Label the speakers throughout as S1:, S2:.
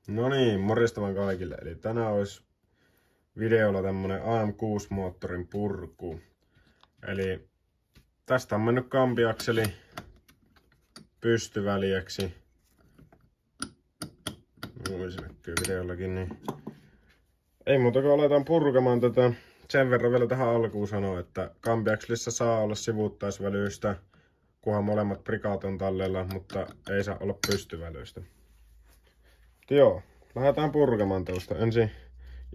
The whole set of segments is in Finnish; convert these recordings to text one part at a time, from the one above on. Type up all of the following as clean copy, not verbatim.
S1: No niin, morjesta vaan kaikille. Eli tänään olisi videolla tämmönen AM6-moottorin purku. Eli tästä on mennyt kampiakseli pystyväliäksi. Se näkyy videollakin, niin ei muuta kuin aletaan purkamaan tätä. Sen verran vielä tähän alkuun sanoa, että kampiakselissa saa olla sivuuttaisvälyistä, kunhan molemmat prikaat on tallella, mutta ei saa olla pystyvälyistä. Joo, lähdetään purkamaan tuosta. Ensin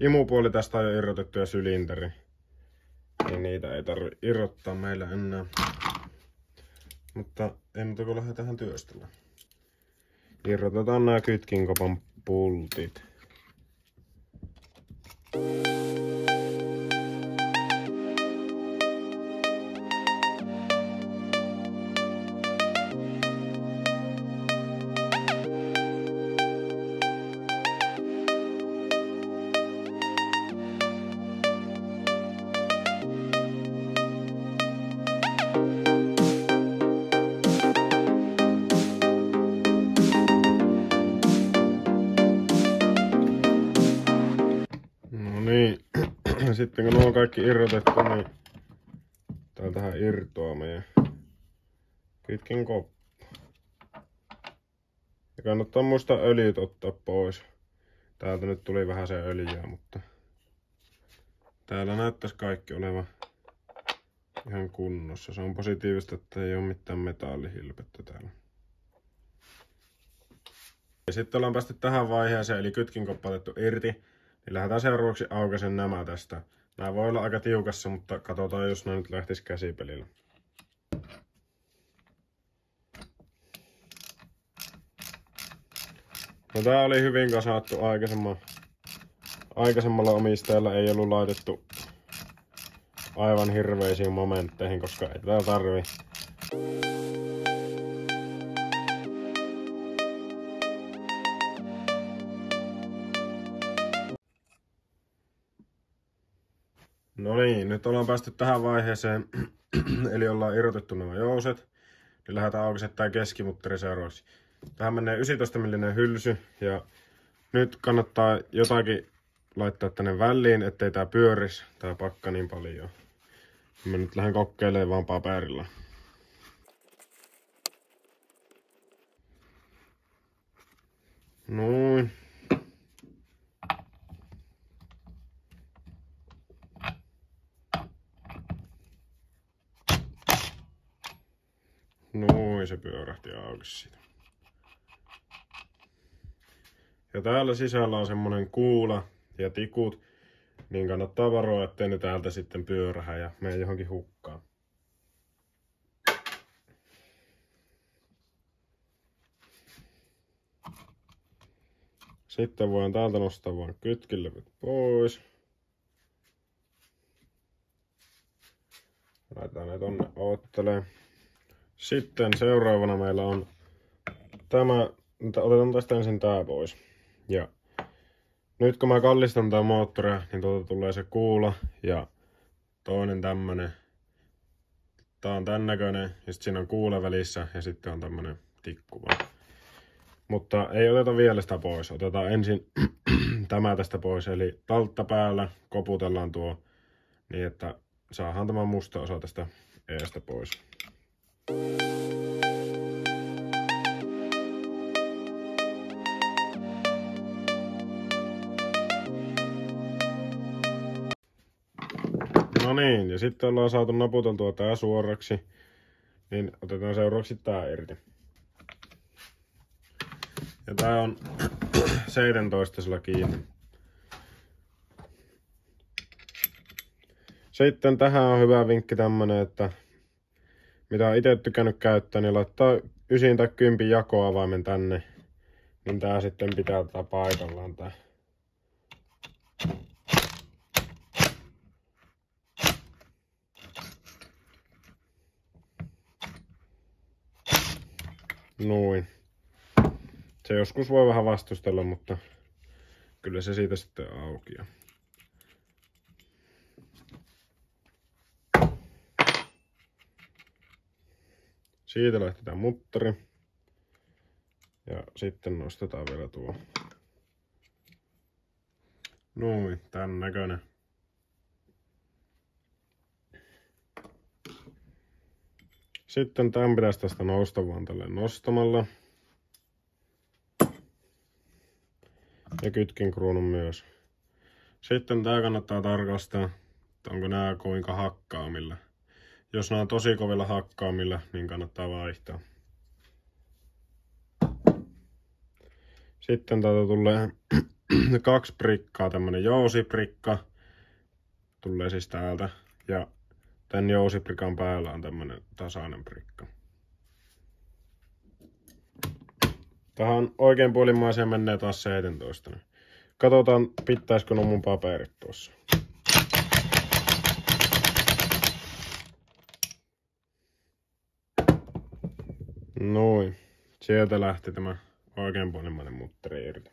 S1: imupuoli tästä on jo irrotettu ja sylinteri. Niin niitä ei tarvi irrottaa meillä enää. Mutta ei muuta kuin lähdetään työstellä. Irrotetaan nämä kytkinkopan pultit. Sitten kun nuo on kaikki irrotettu, niin täältähän irtoaa meidän kytkinkoppa. Ja kannattaa muistaa öljyt ottaa pois. Täältä nyt tuli vähän se öljyä, mutta täällä näyttäisi kaikki olevan ihan kunnossa. Se on positiivista, että ei ole mitään metallihilpettä täällä. Ja sitten ollaan päästy tähän vaiheeseen, eli kytkinkoppa otettu irti. Niin lähdetään seuraavaksi aukaisen nämä tästä. Nämä voi olla aika tiukassa, mutta katsotaan, jos ne nyt lähtisi käsipelillä. No tää oli hyvin kasattu aikaisemmalla omistajalla, ei ollut laitettu aivan hirveisiin momentteihin, koska ei tätä tarvi. No niin, nyt ollaan päästy tähän vaiheeseen, eli ollaan irrotettu nämä jouset. Niin lähdetään aukaisemaan tää keskimutteri seuraavaksi. Tähän menee 19 mm hylsy ja nyt kannattaa jotakin laittaa tänne väliin, ettei tää pyörisi tää pakka niin paljon. Mä nyt lähden kokeilemaan vaan paperilla. Noin. Noin, se pyörähti auki siitä. Ja täällä sisällä on semmonen kuula ja tikut, niin kannattaa varoa, ettei ne täältä sitten pyörähä ja mene johonkin hukkaan. Sitten voin täältä nostaa vaan kytkinlevyt pois. Laitetaan ne tonne ootteleen. Sitten seuraavana meillä on tämä, otetaan tästä ensin tää pois. Ja nyt kun mä kallistan tää moottoria, niin tuolta tulee se kuula ja toinen tämmönen. Tää on tän näköinen ja sit siinä on kuula välissä ja sitten on tämmönen tikku vaan. Mutta ei oteta vielä sitä pois. Otetaan ensin tämä tästä pois, eli taltta päällä koputellaan tuo niin, että saadaan tämä musta osa tästä eestä pois. No niin, ja sitten ollaan saatu naputeltua tää suoraksi, niin otetaan seuraavaksi tää irti. Ja tää on 17 kiinni. Sitten tähän on hyvä vinkki tämmönen, että mitä on itse tykännyt käyttää, niin laittaa 9 tai 10 jakoavaimen tänne, niin tää sitten pitää tätä paikallaan tää. Noin. Se joskus voi vähän vastustella, mutta kyllä se siitä sitten aukeaa. Siitä lähtetään muttari. Ja sitten nostetaan vielä tuo Noin, tän näköinen. Sitten tämän pitäisi tästä nousta vaan tälleen nostamalla. Ja kytkinkruunun myös. Sitten tää kannattaa tarkastaa, että onko nää kuinka hakkaamilla. Jos nää on tosi kovilla hakkaamilla, niin kannattaa vaihtaa. Sitten täältä tulee 2 prikkaa, tämmönen jousiprikka. Tulee siis täältä. Ja tän jousiprikan päällä on tämmönen tasainen prikka. Tähän oikein puolimmaiseen menee taas 17. Katsotaan, pitäisikö nuo mun paperit tuossa. Noin. Sieltä lähti tämä oikeanpuolimmainen mutteri irti.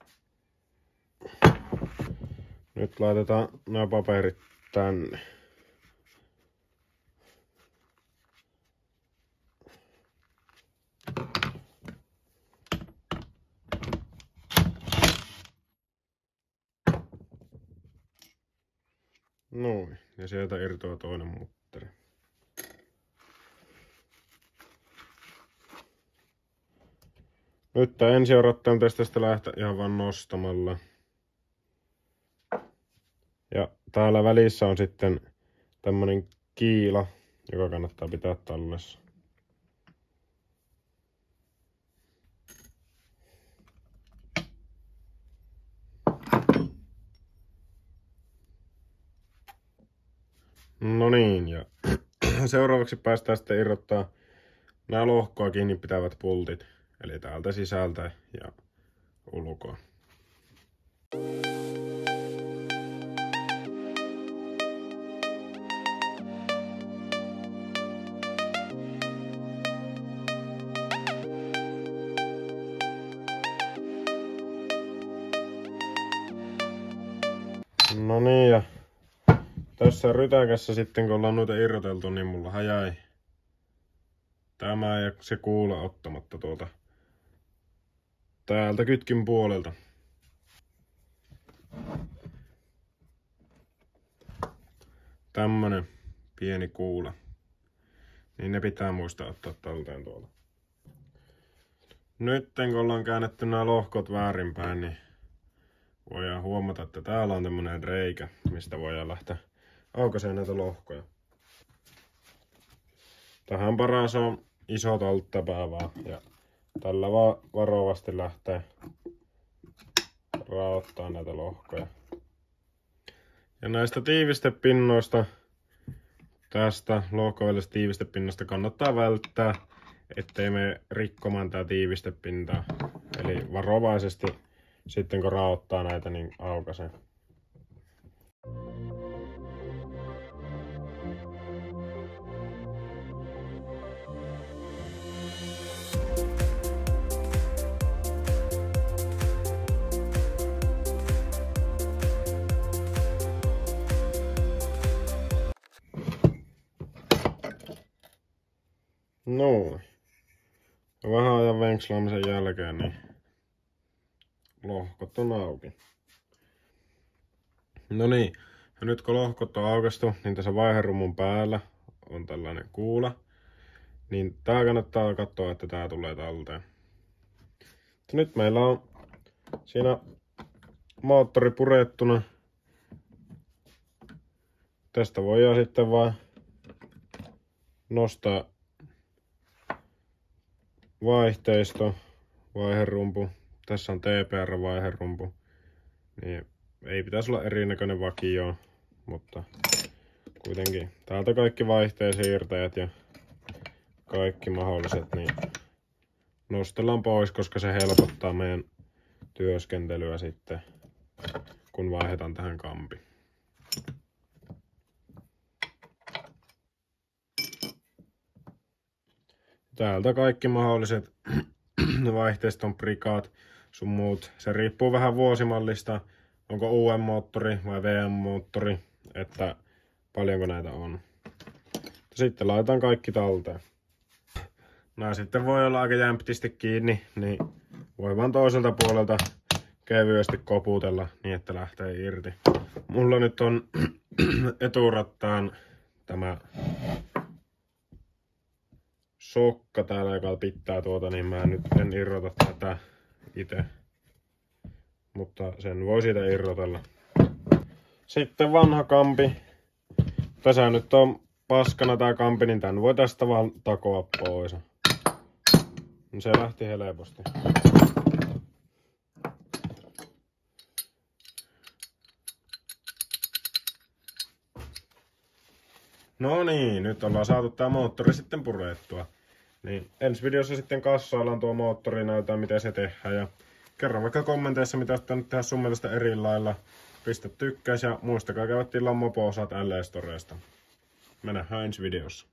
S1: Nyt laitetaan nämä paperit tänne. Noin. Ja sieltä irtoaa toinen mutteri. Nyt tää ensiorotteen tästä lähtee ihan vaan nostamalla. Ja täällä välissä on sitten tämmönen kiila, joka kannattaa pitää tallessa. No niin, ja seuraavaksi päästään sitten irrottaa nämä lohkoa kiinni pitävät pultit. Eli täältä sisältä ja ulkoa. No niin, ja tässä rytäkässä sitten kun ollaan noita irroteltu, niin mulla jäi tämä ja se kuula ottamatta tuolta täältä kytkin puolelta. Tämmönen pieni kuula. Niin ne pitää muistaa ottaa talteen tuolla. Nyt kun ollaan käännetty nämä lohkot väärinpäin, niin voidaan huomata, että täällä on tämmönen reikä, mistä voidaan lähteä aukaisemaan näitä lohkoja. Tähän paras on iso talttapää vaan, ja tällä vaan varovasti lähtee raottaa näitä lohkoja. Ja näistä tiivistepinnoista, tästä lohkovälisestä tiivistepinnasta kannattaa välttää, ettei mene rikkomaan tää tiivistepintaa. Eli varovaisesti sitten kun raottaa näitä, niin aukaisee. Noin. Vähän ajan venkslaamisen jälkeen niin lohkot on auki. No niin, ja nyt kun lohkot on aukaistu, niin tässä vaiherummun päällä on tällainen kuula. Niin tää kannattaa katsoa, että tää tulee talteen. Nyt meillä on siinä moottori purettuna. Tästä voidaan sitten vaan nostaa vaihteisto, vaiherumpu. Tässä on TPR-vaiherumpu. Niin ei pitäisi olla erinäköinen vakio, mutta kuitenkin täältä kaikki vaihteensiirtäjät ja kaikki mahdolliset niin nostellaan pois, koska se helpottaa meidän työskentelyä sitten, kun vaihdetaan tähän kampi. Täältä kaikki mahdolliset vaihteiston prikaat sun muut. Se riippuu vähän vuosimallista, onko UM-moottori vai VM-moottori, että paljonko näitä on. Sitten laitetaan kaikki talteen. Nää sitten voi olla aika jämptisti kiinni, niin voi vaan toiselta puolelta kevyesti koputella niin, että lähtee irti. Mulla nyt on eturattaan tämä sokka täällä, joka pitää tuota, niin mä nyt en irrota tätä itse. Mutta sen voi siitä irrotella. Sitten vanha kampi. Tässä nyt on paskana tää kampi, niin tän voi tästä vaan takoa pois. Se lähti helposti. No niin, nyt ollaan saatu tää moottori sitten purettua. Niin, ensi videossa sitten kassaillaan tuo moottori, näytetään miten se tehdään. Ja kerro vaikka kommenteissa, mitä sitten nyt tehdä sun mielestä eri lailla. Pistä tykkäys ja muistakaa käydä tilaamaan mopo-osat LS Storesta. Me nähdään ensi videossa.